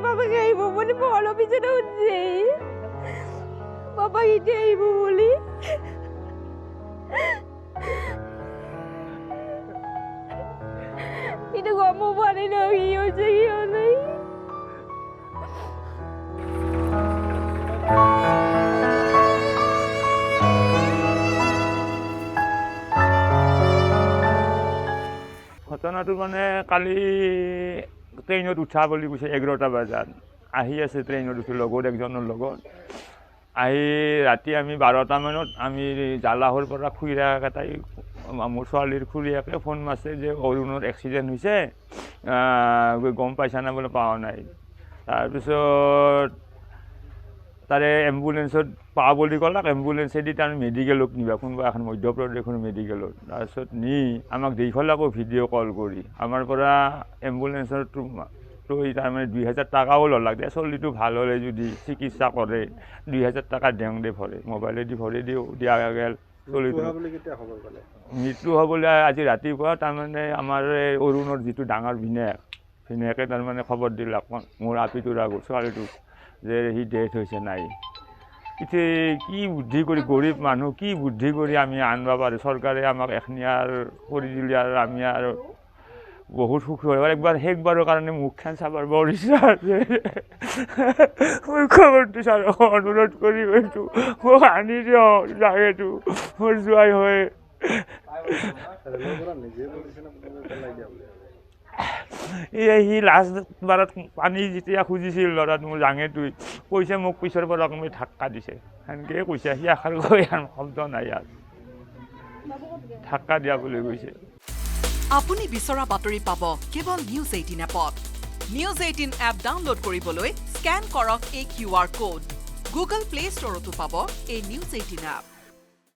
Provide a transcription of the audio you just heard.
বাবাকে আইব বলে বড় পিছনে উঠছে বাবা ইটে আইব বলি এটা গম পারে না কি হচ্ছে কি নাই ঘটনাটো মানে কালি ট্ৰেইনত উঠা বুলি কৈছে 11টা বজাত আহি আছে ট্ৰেইনত উঠি লগত একজনৰ লগত আহি ৰাতি আমি 12টা মানত আমি জালাহৰ পৰা খুৰীয়েক এটাই মোৰ ছোৱালীৰ খুৰীয়েকে ফোন মাৰিছে যে অৰুণৰ এক্সিডেণ্ট হৈছে গম পাইছা না বোলে পোৱা নাই তাৰপিছত তাৰে এম্বুলেন্সত পা বুলি ক'লাক এম্বুলেন্সেদি তাৰ মেডিকেলত নিবা কোনোবা এখন মধ্যপ্ৰদেশৰ মেডিকেলত তাৰপিছত নি আমাক দেখুৱালাকো ভিডিঅ' কল কৰি আমাৰ পৰা এম্বুলেন্সৰটো তাৰমানে 2000 টাকাও ল'লাক দে চলিটো ভাল হ'লে যদি চিকিৎসা কৰে 2000 টাকা দেং দে ভৰে মোবাইলেদি ভৰি দিয়া গেল চলিটো মৃত্যু হ'বলৈ আজি ৰাতিপুৱা তাৰমানে আমাৰ অৰুণৰ যিটো ডাঙৰ ভিনেকে তাৰমানে খবৰ দিলাক মোৰ আপিটোৰ আগত ছোৱালীটোক যে সি ডেথ হৈছে নাই এতিয়া কি বুদ্ধি কৰি গৰীব মানুহ কি বুদ্ধি কৰি আমি আনিব পাৰোঁ চৰকাৰে আমাক এখনিয়াৰ কৰি দিলে আৰু আমি আৰু বহুত সুখী হয় একবাৰ শেষবাৰৰ কাৰণে মুখখন চাবৰ বৰ ইচ্ছা আছে মুখ্যমন্ত্ৰী ছাৰক অনুৰোধ কৰি গৈছোঁ মোক আনি দিয়ক জাগেটো মোৰ যোৱাই হয় সি লাষ্ট বাৰত পানী যেতিয়া খুজিছিল ল'ৰাটো মোৰ জাঙেটোই কৈছে মোক পিছৰ পৰা কোনোবাই ধাক্কা দিছে সেনেকৈ কৈছে সি আশাৰ কৈ আৰু শব্দ নাই ইয়াত ধাক্কা দিয়া বুলি কৈছে আপুনি বিচৰা বাতৰি পাব কেৱল নিউজ 18 এপত নিউজ 18 এপ ডাউনলোড কৰিবলৈ স্কেন কৰক এই QR কোড গুগল প্লে ষ্টৰতো পাব এই নিউজ 18 এপ